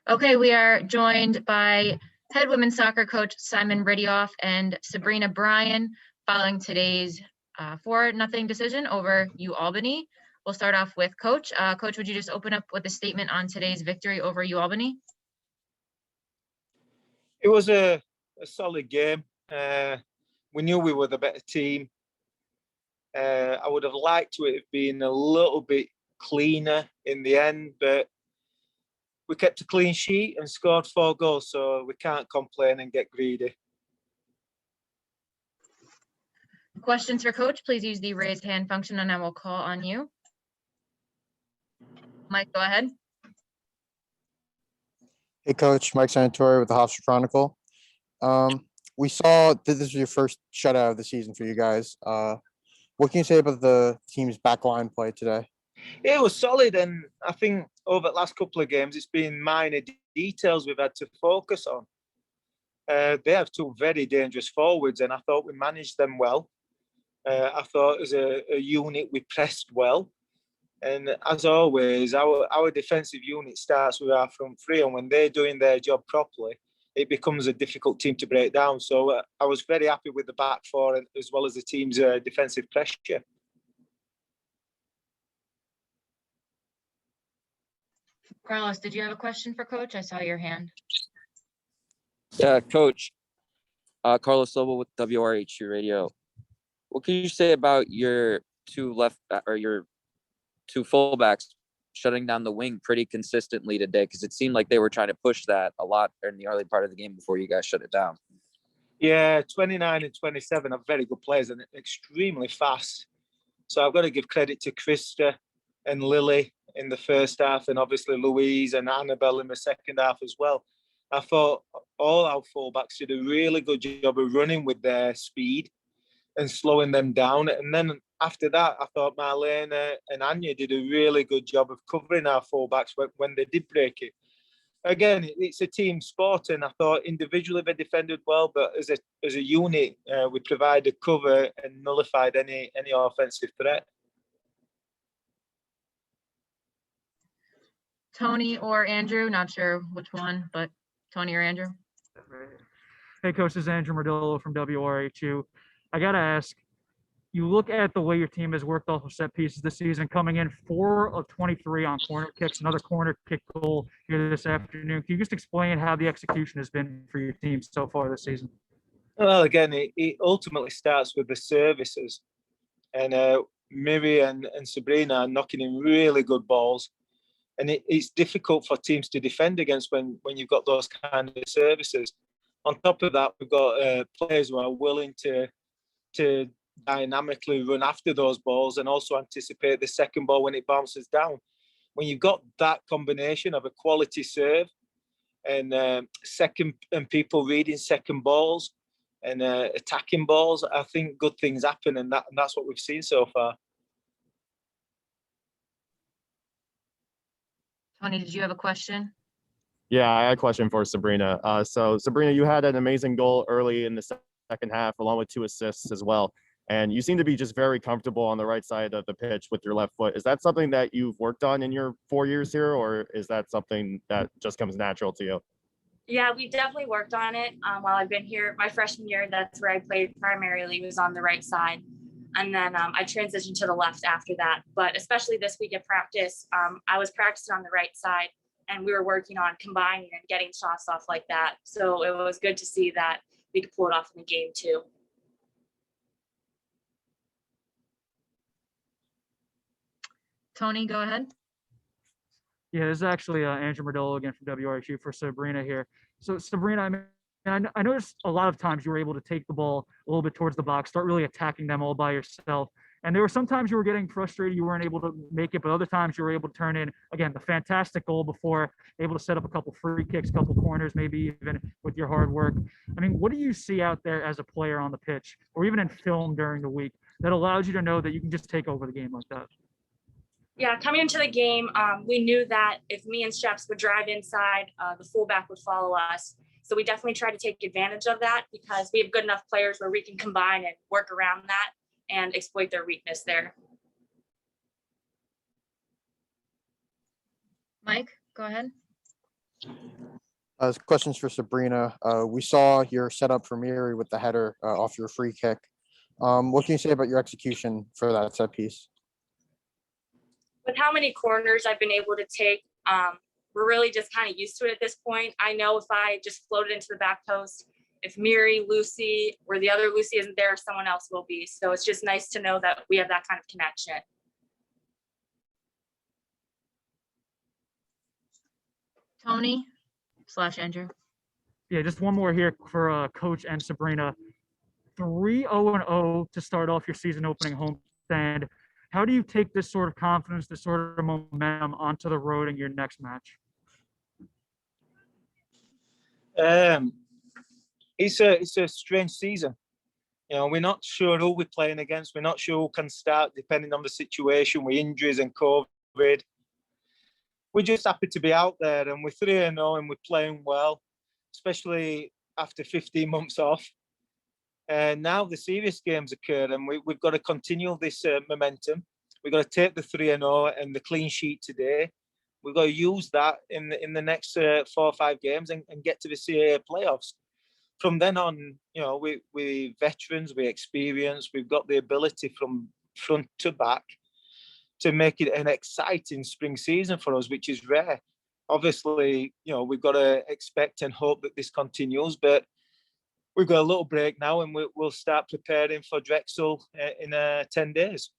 Okay, we are joined by head women's soccer coach Simon Ridioff and Sabrina Bryan following today's 4-0 decision over UAlbany. We'll start off with Coach. Coach, would you just open up with a statement on today's victory over UAlbany? It was a solid game. We knew we were the better team. I would have liked to have been a little bit cleaner in the end, but we kept a clean sheet and scored 4 goals, so we can't complain and get greedy. Questions for Coach, please use the raised hand function and I will call on you. Mike, go ahead. Hey, Coach. Mike Santori with the Hofstra Chronicle. We saw that this was your first shutout of the season for you guys. What can you say about the team's backline play today? It was solid, and I think over the last couple of games, it's been minor details we've had to focus on. They have 2 very dangerous forwards, and I thought we managed them well. I thought as a unit we pressed well. And as always, our defensive unit starts with our front three, and when they're doing their job properly, it becomes a difficult team to break down. So I was very happy with the back four, and as well as the team's defensive pressure. Carlos, did you have a question for Coach? I saw your hand. Yeah, Coach. Carlos Lobo with WRHU Radio. What can you say about your two fullbacks shutting down the wing pretty consistently today? Because it seemed like they were trying to push that a lot in the early part of the game before you guys shut it down. Yeah, 29 and 27 are very good players and extremely fast. So I've got to give credit to Krista and Lily in the first half, and obviously Louise and Annabelle in the second half as well. I thought all our fullbacks did a really good job of running with their speed and slowing them down. And then after that, I thought Marlena and Anya did a really good job of covering our fullbacks when they did break it. Again, it's a team sport, and I thought individually they defended well, but as a unit, we provided cover and nullified any offensive threat. Tony or Andrew, not sure which one, but Tony or Andrew. Hey, Coach, this is Andrew Mardillo from WRHU. I got to ask, you look at the way your team has worked off of set pieces this season, coming in 4 of 23 on corner kicks, another corner kick goal here this afternoon. Can you just explain how the execution has been for your team so far this season? Well, again, it ultimately starts with the services. And Miri and Sabrina are knocking in really good balls. And it's difficult for teams to defend against when you've got those kind of services. On top of that, we've got players who are willing to dynamically run after those balls and also anticipate the second ball when it bounces down. When you've got that combination of a quality serve and people reading second balls and attacking balls, I think good things happen, and that's what we've seen so far. Tony, did you have a question? Yeah, I had a question for Sabrina. So Sabrina, you had an amazing goal early in the second half, along with 2 assists as well. And you seem to be just very comfortable on the right side of the pitch with your left foot. Is that something that you've worked on in your 4 years here, or is that something that just comes natural to you? Yeah, we definitely worked on it while I've been here. My freshman year, that's where I played primarily, was on the right side. And then I transitioned to the left after that. But especially this week at practice, I was practicing on the right side, and we were working on combining and getting shots off like that. So it was good to see that we could pull it off in the game too. Tony, go ahead. Yeah, this is actually Andrew Mardillo again from WRHU for Sabrina here. So Sabrina, I noticed a lot of times you were able to take the ball a little bit towards the box, start really attacking them all by yourself. And there were some times you were getting frustrated, you weren't able to make it, but other times you were able to turn in, again, the fantastic goal before, able to set up a couple free kicks, a couple corners, maybe even with your hard work. I mean, what do you see out there as a player on the pitch, or even in film during the week, that allows you to know that you can just take over the game like that? Yeah, coming into the game, we knew that if me and Sheps would drive inside, the fullback would follow us. So we definitely try to take advantage of that because we have good enough players where we can combine and work around that and exploit their weakness there. Mike, go ahead. Questions for Sabrina. We saw your setup for Miri with the header off your free kick. What can you say about your execution for that set piece? With how many corners I've been able to take, we're really just kind of used to it at this point. I know if I just float it into the back post, if Miri, Lucy, or the other Lucy isn't there, someone else will be. So it's just nice to know that we have that kind of connection. Tony/Andrew. Yeah, just one more here for Coach and Sabrina. 3-0-0 to start off your season opening homestand. How do you take this sort of confidence, this sort of momentum onto the road in your next match? It's a strange season. You know, we're not sure who we're playing against. We're not sure who can start, depending on the situation with injuries and COVID. We're just happy to be out there, and we're 3-0 and we're playing well, especially after 15 months off. And now the serious games occur, and we've got to continue this momentum. We've got to take the 3-0 and the clean sheet today. We've got to use that in the next 4 or 5 games and get to the CAA playoffs. From then on, you know, we veterans, we experience, we've got the ability from front to back to make it an exciting spring season for us, which is rare. Obviously, you know, we've got to expect and hope that this continues, but we've got a little break now, and we'll start preparing for Drexel in 10 days.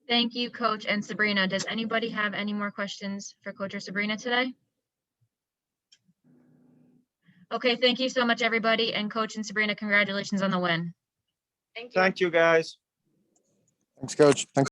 Thank you, Coach and Sabrina. Does anybody have any more questions for Coach or Sabrina today? Okay, thank you so much, everybody. And Coach and Sabrina, congratulations on the win. Thank you. Thank you, guys. Thanks, Coach. Thanks.